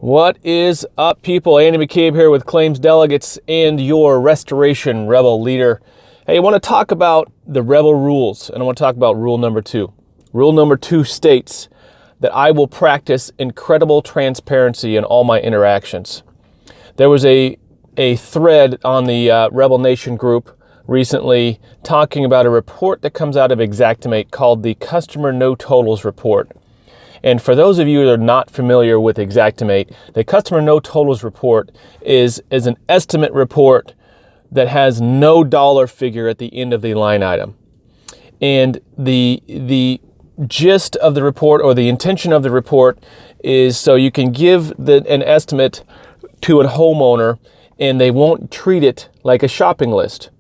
What is up, people? Andy McCabe here with Claims Delegates and your Restoration Rebel leader. Hey, I want to talk about the Rebel rules, and I want to talk about rule number 2. Rule number 2 states that I will practice incredible transparency in all my interactions. There was a thread on the Rebel Nation group recently talking about a report that comes out of Xactimate called the Customer No Totals Report. And for those of you that are not familiar with Xactimate, the Customer No Totals Report is an estimate report that has no dollar figure at the end of the line item. And the gist of the report, or the intention of the report, is so you can give an estimate to a homeowner and they won't treat it like a shopping list.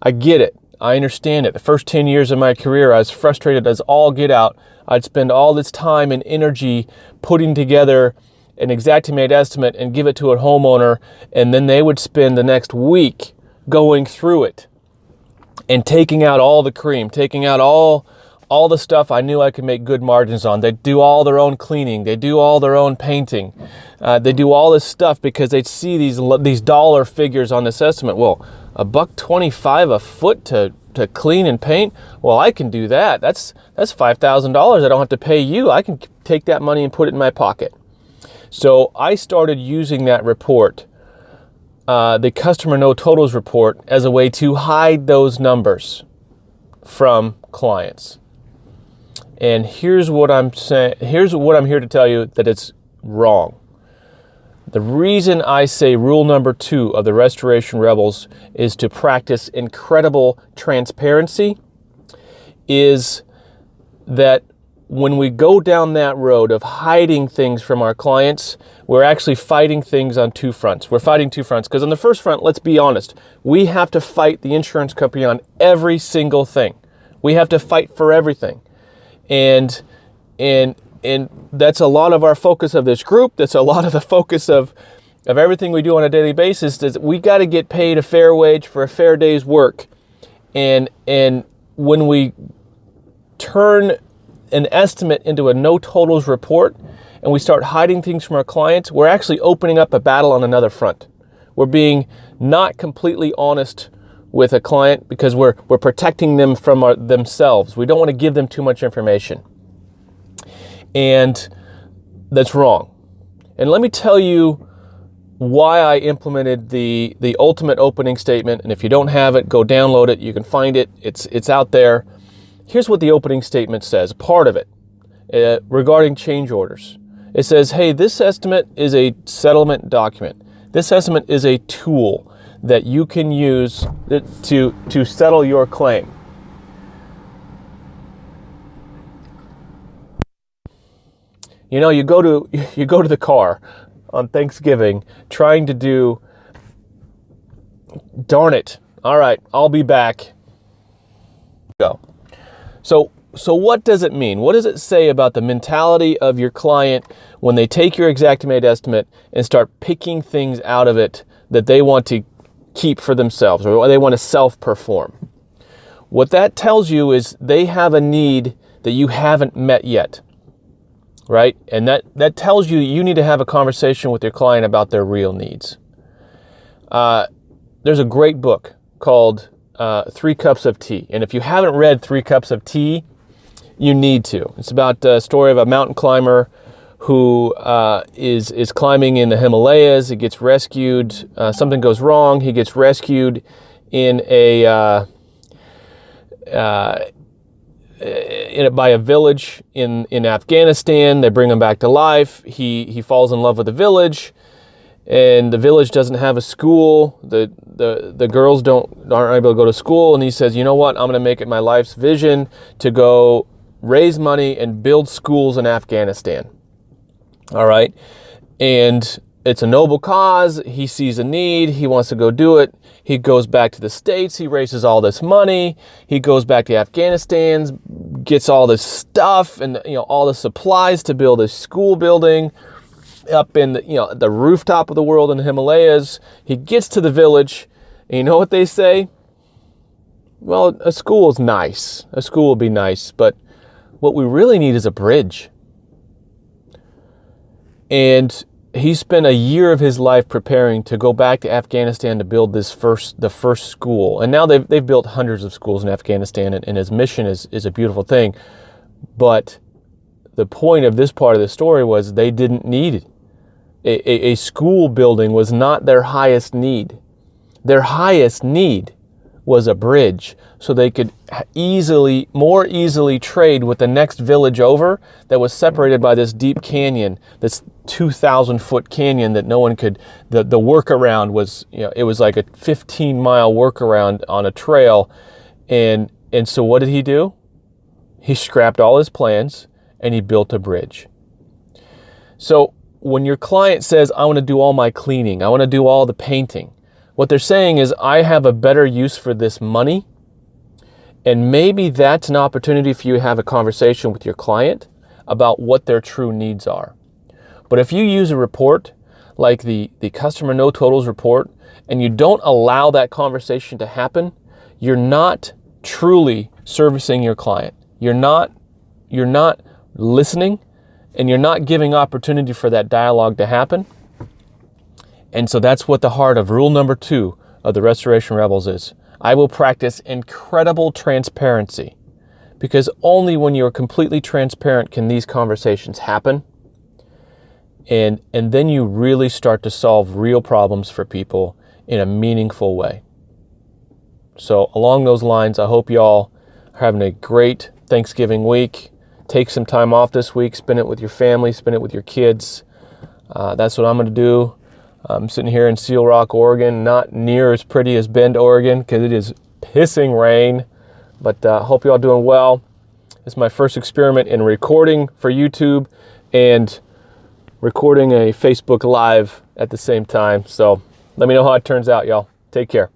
I get it. I understand it. The first 10 years of my career, I was frustrated as all get out. I'd spend all this time and energy putting together an Xactimate estimate and give it to a homeowner, and then they would spend the next week going through it and taking out all the cream, taking out all the stuff I knew I could make good margins on. They do all their own cleaning. They do all their own painting. They do all this stuff because they see these dollar figures on this estimate. Well, $125 a foot to clean and paint? Well, I can do that. That's $5,000. I don't have to pay you. I can take that money and put it in my pocket. So I started using that report, the Customer No Totals report, as a way to hide those numbers from clients. And here's what I'm saying. Here's what I'm here to tell you, that it's wrong. The reason I say rule number 2 of the Restoration Rebels is to practice incredible transparency is that when we go down that road of hiding things from our clients, we're actually fighting things on 2 fronts. We're fighting 2 fronts because on the first front, let's be honest, we have to fight the insurance company on every single thing. We have to fight for everything. And that's a lot of our focus of this group. That's a lot of the focus of everything we do on a daily basis, is we got to get paid a fair wage for a fair day's work. And when we turn an estimate into a no totals report and we start hiding things from our clients, we're actually opening up a battle on another front. We're being not completely honest with a client because we're protecting them from themselves. We don't want to give them too much information. And that's wrong. And let me tell you why I implemented the ultimate opening statement. And if you don't have it, go download it. You can find it. It's out there. Here's what the opening statement says, part of it, regarding change orders. It says, hey, this estimate is a settlement document. This estimate is a tool that you can use to settle your claim. You know, you go to the car on Thanksgiving trying to do, darn it, all right, I'll be back. Go. So what does it mean? What does it say about the mentality of your client when they take your Xactimate estimate and start picking things out of it that they want to keep for themselves or they want to self-perform? What that tells you is they have a need that you haven't met yet. Right? And that tells you you need to have a conversation with your client about their real needs. There's a great book called 3 Cups of Tea. And if you haven't read 3 Cups of Tea, you need to. It's about the story of a mountain climber who is climbing in the Himalayas. He gets rescued. Something goes wrong. He gets rescued in by a village in Afghanistan. They bring him back to life. He falls in love with the village, and the village doesn't have a school. The girls aren't able to go to school, and he says, you know what, I'm going to make it my life's vision to go raise money and build schools in Afghanistan. All right, and it's a noble cause. He sees a need. He wants to go do it. He goes back to the States. He raises all this money. He goes back to Afghanistan, gets all this stuff and all the supplies to build a school building up in the rooftop of the world in the Himalayas. He gets to the village, and you know what they say? Well, a school is nice. A school will be nice, but what we really need is a bridge. And he spent a year of his life preparing to go back to Afghanistan to build the first school. And now they've built hundreds of schools in Afghanistan, and his mission is a beautiful thing. But the point of this part of the story was they didn't need it. A school building was not their highest need. Their highest need was a bridge, so they could more easily trade with the next village over that was separated by this deep canyon, this 2,000-foot canyon that no one could, the workaround was, it was like a 15-mile workaround on a trail. And so what did he do? He scrapped all his plans and he built a bridge. So when your client says, I want to do all my cleaning, I want to do all the painting, what they're saying is, I have a better use for this money, and maybe that's an opportunity for you to have a conversation with your client about what their true needs are. But if you use a report like the customer no totals report, and you don't allow that conversation to happen, you're not truly servicing your client. You're not listening, and you're not giving opportunity for that dialogue to happen. And so that's what the heart of rule number 2 of the Restoration Rebels is. I will practice incredible transparency, because only when you're completely transparent can these conversations happen. And then you really start to solve real problems for people in a meaningful way. So along those lines, I hope y'all are having a great Thanksgiving week. Take some time off this week, spend it with your family, spend it with your kids. That's what I'm going to do. I'm sitting here in Seal Rock, Oregon, not near as pretty as Bend, Oregon, because it is pissing rain. But hope you all doing well. It's my first experiment in recording for YouTube and recording a Facebook Live at the same time. So let me know how it turns out, y'all. Take care.